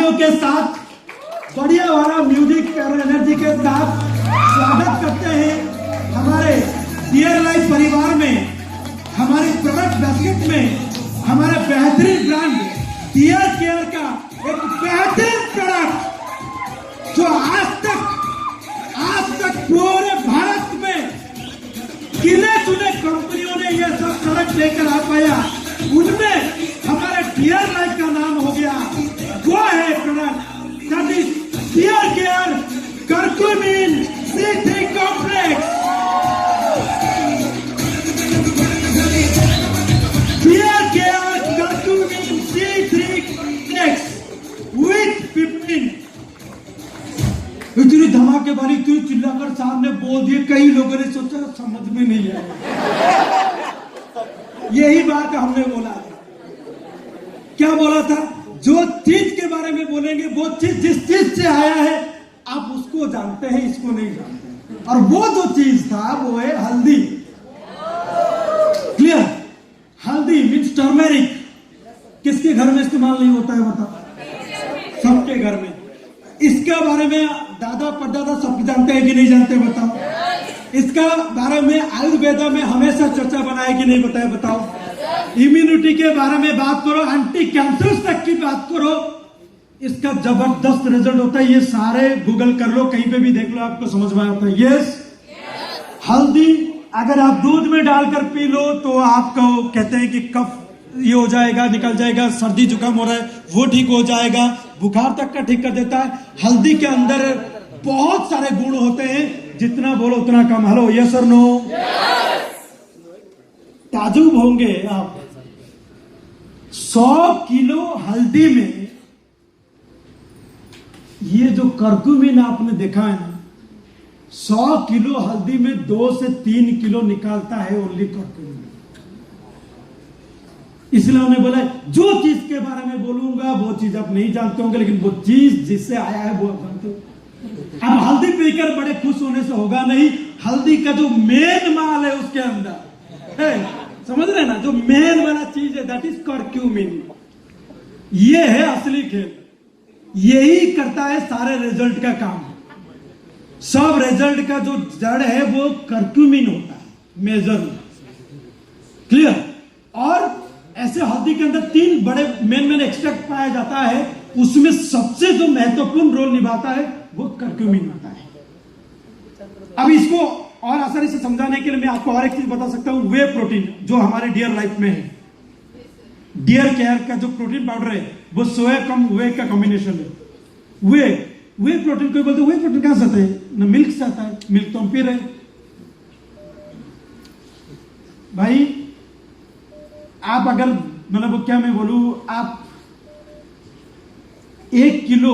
के साथ बढ़िया वाला म्यूजिक और एनर्जी के साथ स्वागत करते हैं हमारे डियर लाइफ परिवार में, हमारे प्रोडक्ट बास्केट में हमारे बेहतरीन ब्रांड डियर केयर का एक बेहतरीन प्रोडक्ट जो आज तक पूरे भारत में गिने चुने कंपनियों ने ये सब प्रोडक्ट लेकर आ पाया, उनमें हमारे डियर लाइफ का नाम हो गया। वो है product that is Dear Care curcumin C3 complex. Dear Care curcumin C3 complex with 15। इतनी धमाके वाली इतनी चिल्लाकर सामने बोल दिए, कई लोगों ने सोचा समझ में नहीं आया। यही बात हमने बोला था। क्या बोला था? जो चीज के बारे में बोलेंगे वो चीज जिस चीज से आया है आप उसको जानते हैं, इसको नहीं जानते। और वो जो चीज था वो है हल्दी। क्लियर? हल्दी मीन्स टर्मेरिक। किसके घर में इस्तेमाल नहीं होता है बताओ? सबके घर में। इसके बारे में दादा परदादा सब जानते हैं कि नहीं जानते बताओ? इसका बारे में आयुर्वेदा में हमेशा चर्चा बनाए कि नहीं बताए बताओ? इम्यूनिटी के बारे में बात करो, एंटी कैंसर तक की बात करो, इसका जबरदस्त रिजल्ट होता है। ये सारे गूगल कर लो, कहीं पे भी देख लो, आपको समझ में आता है। यस, हल्दी अगर आप दूध में डालकर पी लो तो आपको कहते हैं कि कफ ये हो जाएगा, निकल जाएगा, सर्दी जुकाम हो रहा है वो ठीक हो जाएगा, बुखार तक का ठीक कर देता है। हल्दी के अंदर बहुत सारे गुण होते हैं, जितना बोलो उतना कम। हेलो, यस और नो? ताजुब होंगे आप, 100 किलो हल्दी में ये जो कर्क्यूमिन आपने देखा है ना, 100 किलो हल्दी में 2 से 3 किलो निकालता है ओनली कर्क्यूमिन। इसलिए उन्होंने बोला जो चीज के बारे में बोलूंगा वो चीज आप नहीं जानते होंगे, लेकिन वो चीज जिससे आया है वो आप जानते हो। अब हल्दी पीकर बड़े खुश होने से होगा नहीं, हल्दी का जो मेन माल है उसके अंदर है, समझ रहे ना, जो मेन वाला चीज है दैट इज कर्क्यूमिन। ये है असली खेल, यही करता है सारे रिजल्ट का काम। सब रिजल्ट का जो जड़ है वो कर्क्यूमिन होता है मेजर। क्लियर? और ऐसे हल्दी के अंदर 3 बड़े मेन एक्सट्रैक्ट पाया जाता है, उसमें सबसे जो महत्वपूर्ण रोल निभाता है वो कर्क्यूमिन होता है। अब इसको और आसानी से समझाने के लिए मैं आपको और एक चीज बता सकता हूं। वे प्रोटीन जो हमारे डियर लाइफ में है, डियर केयर का जो प्रोटीन पाउडर है वो सोया कम वे का कॉम्बिनेशन है। वे प्रोटीन, कोई बोलते वे प्रोटीन कहां से आता है? ना मिल्क से आता है, मिल्क तो हम पी रहे भाई। आप अगर मतलब क्या मैं बोलूं, आप 1 किलो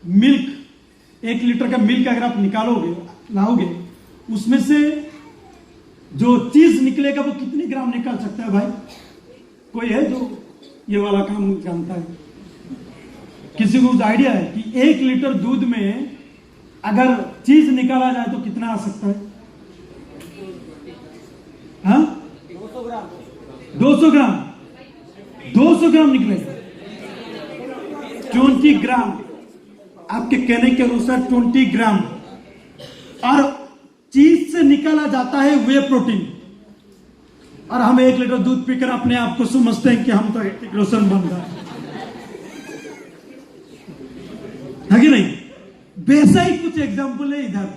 मिल्क, 1 लीटर का मिल्क अगर आप निकालोगे, लाओगे, उसमें से जो चीज निकलेगा वो कितनी ग्राम निकाल सकता है भाई? कोई है जो ये वाला काम जानता है? किसी को कुछ आइडिया है कि 1 लीटर दूध में अगर चीज निकाला जाए तो कितना आ सकता है? हाँ, 200 ग्राम। 200 ग्राम निकलेगा। 20 ग्राम, आपके कहने के अनुसार 20 ग्राम। और चीज से निकाला जाता है वे प्रोटीन। और हम 1 लीटर दूध पीकर अपने आप को समझते हैं कि हम तो एक रोशन बन रहा है कि नहीं? वैसा ही कुछ एग्जाम्पल है इधर।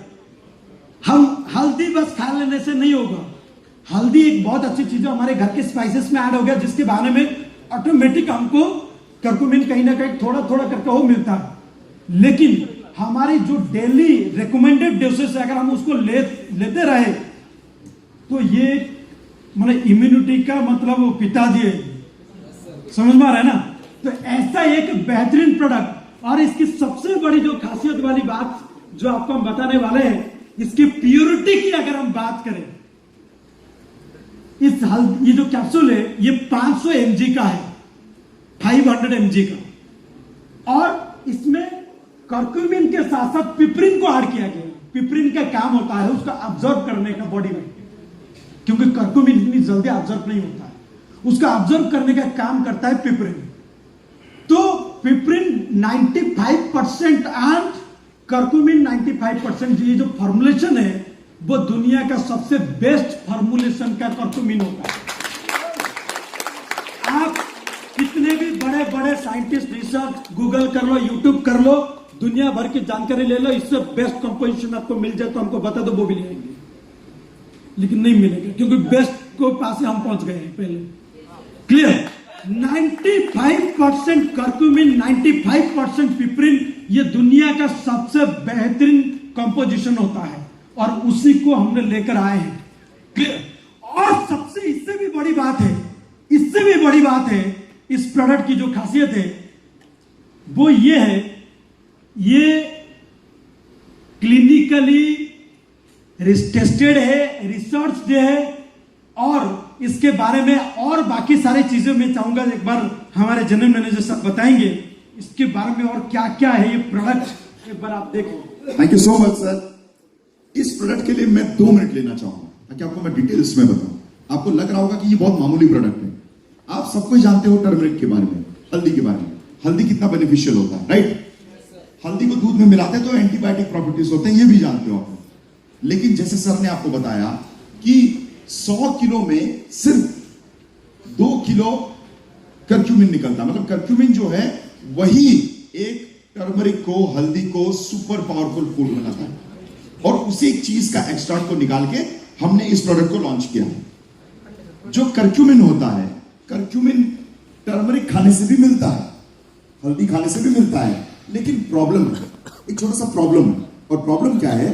हम हल्दी बस खा लेने से नहीं होगा। हल्दी एक बहुत अच्छी चीज है, हमारे घर के स्पाइसेस में ऐड हो गया, जिसके बारे में ऑटोमेटिक हमको कर्क्यूमिन कहीं ना कहीं थोड़ा थोड़ा करके वो मिलता है। लेकिन हमारी जो डेली रिकमेंडेड डोसेस है, अगर हम उसको लेते रहे तो ये मतलब इम्यूनिटी का मतलब वो पिताजी है। समझ में आ रहा है ना? तो ऐसा एक बेहतरीन प्रोडक्ट। और इसकी सबसे बड़ी जो खासियत वाली बात जो आपको हम बताने वाले हैं, इसकी प्योरिटी की अगर हम बात करें, ये जो कैप्सूल है ये 500 mg का है, 500 mg का। और इसमें कर्क्यूमिन के साथ साथ पिपरिन को ऐड किया गया। पिपरिन का काम होता है उसका ऑब्जर्व करने का बॉडी में, क्योंकि कर्क्यूमिन इतनी जल्दी ऑब्जर्व नहीं होता है, उसका ऑब्जर्व करने का काम करता है पिपरिन। तो पिपरिन 95% एंड कर्क्यूमिन 95%, ये जो फॉर्मुलेशन है वो दुनिया का सबसे बेस्ट फॉर्मुलेशन का कर्क्यूमिन होता है। आप कितने भी बड़े बड़े साइंटिस्ट रिसर्च गूगल कर लो, यूट्यूब कर लो, दुनिया भर की जानकारी ले लो, इससे बेस्ट कंपोजिशन आपको मिल जाए तो हमको बता दो, वो भी ले आएंगे, लेकिन नहीं मिलेगा क्योंकि बेस्ट को पास हम पहुंच गए हैं पहले। क्लियर? 95% कर्क्यूमिन, 95% पिपरिन, ये दुनिया का सबसे बेहतरीन कंपोजिशन होता है और उसी को हमने लेकर आए हैं। क्लियर? और सबसे इससे भी बड़ी बात है, इससे भी बड़ी बात है, इस प्रोडक्ट की जो खासियत है वो ये है, ये क्लिनिकली टेस्टेड है, रिसर्च है, और इसके बारे में और बाकी सारी चीजें मैं चाहूंगा एक बार हमारे जनरल मैनेजर साहब बताएंगे इसके बारे में और क्या क्या है ये प्रोडक्ट, एक बार आप देखें। Thank you so much sir. इस प्रोडक्ट के लिए मैं 2 मिनट लेना चाहूंगा ताकि आपको मैं डिटेल्स में बताऊं। आपको लग रहा होगा कि ये बहुत मामूली प्रोडक्ट है। आप सब कुछ जानते हो टर्मरिक के बारे में, हल्दी के बारे में, हल्दी कितना बेनिफिशियल होता है, राइट? हल्दी को दूध में मिलाते हैं तो एंटीबायोटिक प्रॉपर्टीज होते हैं, ये भी जानते हो आप। लेकिन जैसे सर ने आपको बताया कि 100 किलो में सिर्फ 2 किलो कर्क्यूमिन निकलता है। मतलब कर्क्यूमिन जो है वही एक टर्मरिक को, हल्दी को सुपर पावरफुल फूड बनाता है, और उसी चीज का एक्सट्रैक्ट को निकाल के हमने इस प्रोडक्ट को लॉन्च किया। जो कर्क्यूमिन होता है, कर्क्यूमिन टर्मरिक खाने से भी मिलता है, हल्दी खाने से भी मिलता है, लेकिन प्रॉब्लम है, एक छोटा सा प्रॉब्लम है। और प्रॉब्लम क्या है?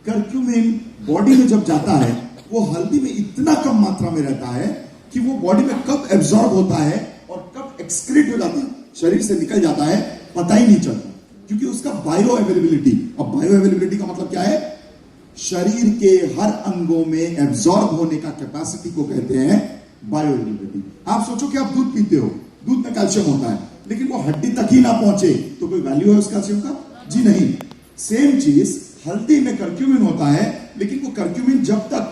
कर्क्यूमिन बॉडी में जब जाता है वो हल्दी में इतना कम मात्रा में रहता है कि वो बॉडी में कब एब्जॉर्ब होता है और कब एक्सक्रीट हो जाता है, शरीर से निकल जाता है, पता ही नहीं चलता, क्योंकि उसका बायो अवेलेबिलिटी, और बायो अवेलेबिलिटी का मतलब क्या है? शरीर के हर अंगों में एब्जॉर्ब होने का कैपेसिटी को कहते हैं बायो अवेलेबिलिटी। आप सोचो कि आप दूध पीते हो, दूध में कैल्शियम होता है, लेकिन वो हड्डी तक ही ना पहुंचे तो कोई वैल्यू है उस कैल्शियम का? जी नहीं। सेम चीज हल्दी में कर्क्यूमिन होता है, लेकिन वो कर्क्यूमिन जब तक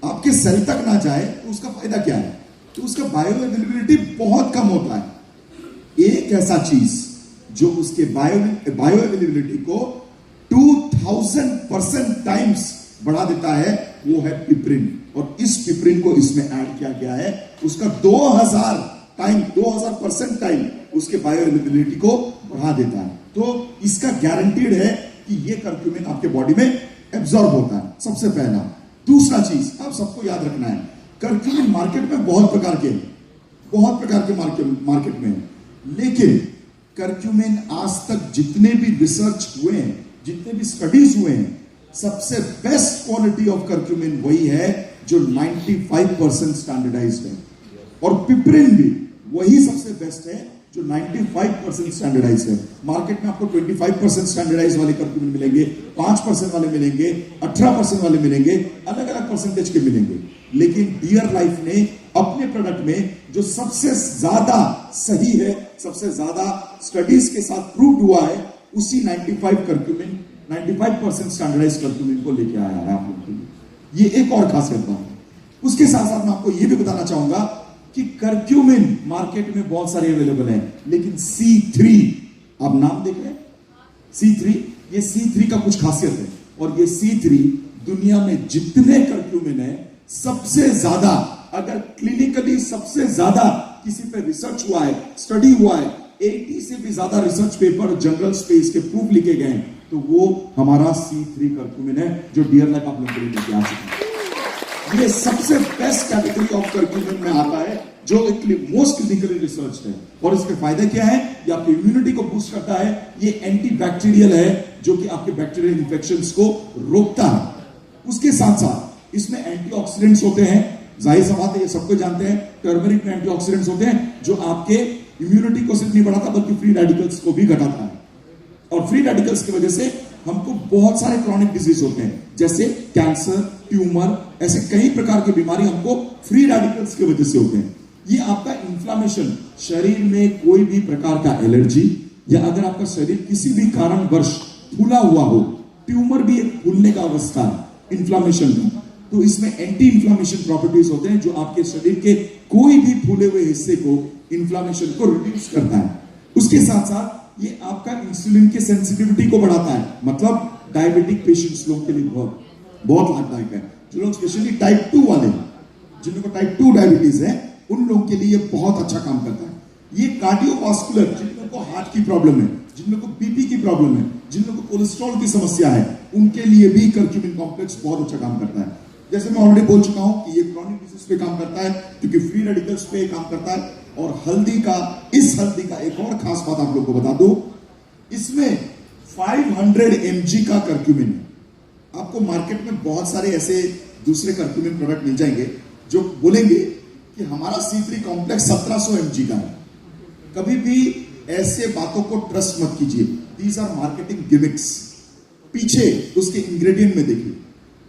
आपके सेल तक ना जाए तो उसका फायदा क्या है? तो उसका बायो अवेलेबिलिटी बहुत कम होता है। एक ऐसा चीज जो उसके बायो अवेलेबिलिटी को 2000% टाइम्स बढ़ा देता है वो है पिपरिन, और इस पिपरिन को इसमें ऐड किया गया है। उसका 2000% टाइम उसके बायो अवेलेबिलिटी को बढ़ा देता है। तो इसका गारंटीड है कि ये कर्क्यूमिन आपके बॉडी में एब्जॉर्ब होता है, सबसे पहला। दूसरा चीज आप सबको याद रखना है, कर्क्यूमिन मार्केट में बहुत प्रकार के मार्केट में है, लेकिन कर्क्यूमिन आज तक जितने भी रिसर्च हुए हैं, जितने भी स्टडीज हुए हैं, सबसे बेस्ट क्वालिटी ऑफ कर्क्यूमिन वही है जो 95% स्टैंडर्डाइज्ड है, और पिपरिन भी वही सबसे बेस्ट है जो 95% स्टैंडर्डाइज है। मार्केट में आपको 25% स्टैंडर्डाइज वाले कर्क्यूमिन मिलेंगे, 5% वाले मिलेंगे, 18% वाले मिलेंगे, अलग अलग परसेंटेज के मिलेंगे। लेकिन डियर लाइफ ने अपने प्रोडक्ट में जो सबसे ज्यादा सही है, सबसे ज्यादा स्टडीज के साथ प्रूव हुआ है, उसी 95% स्टैंडर्डाइज कर्क्यूमिन को लेके आया है आप लोगों के लिए। ये एक और खासियत बात है। उसके साथ साथ मैं आपको यह भी बताना चाहूंगा कि कर्क्यूमिन मार्केट में बहुत सारे अवेलेबल हैं, लेकिन C3, आप नाम देख रहे हैं C3, ये C3 का कुछ खासियत है, और ये C3 दुनिया में जितने कर्क्यूमिन है सबसे ज्यादा, अगर क्लिनिकली सबसे ज्यादा किसी पे रिसर्च हुआ है, स्टडी हुआ है, 80 से भी ज्यादा रिसर्च पेपर जनरल स्पेस के प्रूफ लिखे गए हैं, तो वो हमारा C3 कर्क्यूमिन है जो डियर लाइफ आप लोगों के लिए लेके आ चुका है। ये सबसे बेस्ट कैटेगरी ऑफ कर्क्यूमिन में आता है जो मोस्ट क्लिनिकली रिसर्च है, और इसके फायदे क्या है? ये आपकी इम्यूनिटी को बूस्ट करता है, ये एंटी बैक्टीरियल है जो कि आपके बैक्टीरियल इन्फेक्शंस को रोकता है। उसके साथ साथ इसमें एंटीऑक्सीडेंट्स होते हैं, जाहिर सी बात है, ये सबको जानते हैं, टर्मरिक में एंटीऑक्सीडेंट्स होते हैं जो आपके इम्यूनिटी को सिर्फ नहीं बढ़ाता बल्कि फ्री रेडिकल्स को भी घटाता है, और फ्री रेडिकल्स की वजह से हमको बहुत सारे क्रॉनिक डिजीज होते हैं, जैसे कैंसर, ट्यूमर, ऐसे कई प्रकार की बीमारी हमको फ्री रेडिकल्स की वजह से होते हैं। ये आपका इन्फ्लामेशन, शरीर में कोई भी प्रकार का एलर्जी, या अगर आपका शरीर किसी भी कारणवश फूला हुआ हो, ट्यूमर भी एक फूलने का अवस्था है इन्फ्लामेशन का, तो इसमें एंटी इन्फ्लामेशन प्रॉपर्टीज होते हैं जो आपके शरीर के कोई भी फूले हुए हिस्से को, इन्फ्लामेशन को रिड्यूस करता है। उसके साथ साथ ये आपका इंसुलिन के सेंसिटिविटी को बढ़ाता है, मतलब डायबिटिक पेशेंट्स लोगों के लिए बहुत बहुत लाभदायक है। जो लोग स्पेशली टाइप 2 वाले हैं, जिनको टाइप 2 डायबिटीज है, उन लोगों के लिए बहुत अच्छा काम करता है। ये कार्डियोवास्कुलर, जिन लोगों को हार्ट की प्रॉब्लम है, जिन लोगों को बीपी की प्रॉब्लम है, जिन लोगों को कोलेस्ट्रॉल की समस्या है, उनके लिए भी करक्यूमिन कॉम्प्लेक्स बहुत अच्छा काम करता है। जैसे मैं ऑलरेडी बोल चुका हूं कि ये क्रॉनिक डिजीज पे काम करता है, क्योंकि फ्री रेडिकल्स पे काम करता है। और हल्दी का, इस हल्दी का एक और खास बात आप लोग को बता दो, इसमें 500 mg का करक्यूमिन है। आपको मार्केट में बहुत सारे ऐसे दूसरे करक्यूमिन प्रोडक्ट मिल जाएंगे जो बोलेंगे कि हमारा C3 कॉम्प्लेक्स 1700 mg का है। कभी भी ऐसे बातों को ट्रस्ट मत कीजिए, दीज आर मार्केटिंग गिमिक्स। पीछे उसके इंग्रेडिएंट में देखिए,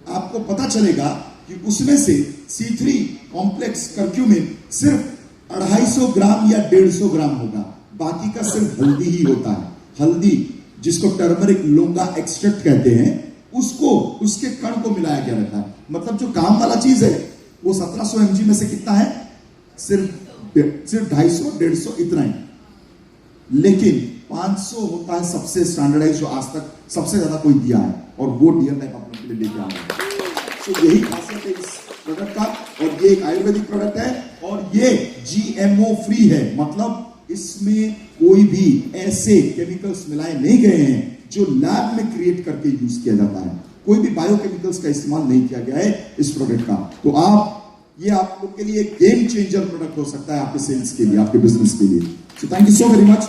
आपको पता चलेगा कि उसमें से C3 कॉम्प्लेक्स करक्यूमिन सिर्फ 250 ग्राम या 150 ग्राम होगा, बाकी का सिर्फ हल्दी ही होता है। हल्दी, जिसको टर्मरिक लोंगा एक्सट्रैक्ट कहते हैं, उसको, उसके कण को मिलाया गया रहता है। मतलब जो काम वाला चीज है वो 1700 mg में से कितना है, सिर्फ 250 150 इतना ही। लेकिन 500 होता है सबसे स्टैंडर्डाइज, जो आज तक सबसे ज्यादा कोई दिया है, और वो डियर लाइफ आप लोगों के लिए लेके आ रहा है। तो यही खासियत है इस प्रोडक्ट का। और ये एक आयुर्वेदिक प्रोडक्ट है, और ये GMO फ्री है, मतलब इसमें कोई भी ऐसे केमिकल्स मिलाए नहीं गए हैं जो लैब में क्रिएट करके यूज किया जाता है। कोई भी बायोकेमिकल्स का इस्तेमाल नहीं किया गया है इस प्रोडक्ट का। तो ये आप लोग के लिए गेम चेंजर प्रोडक्ट हो सकता है, आपके सेल्स के लिए, आपके बिजनेस के लिए। So thank you so very much.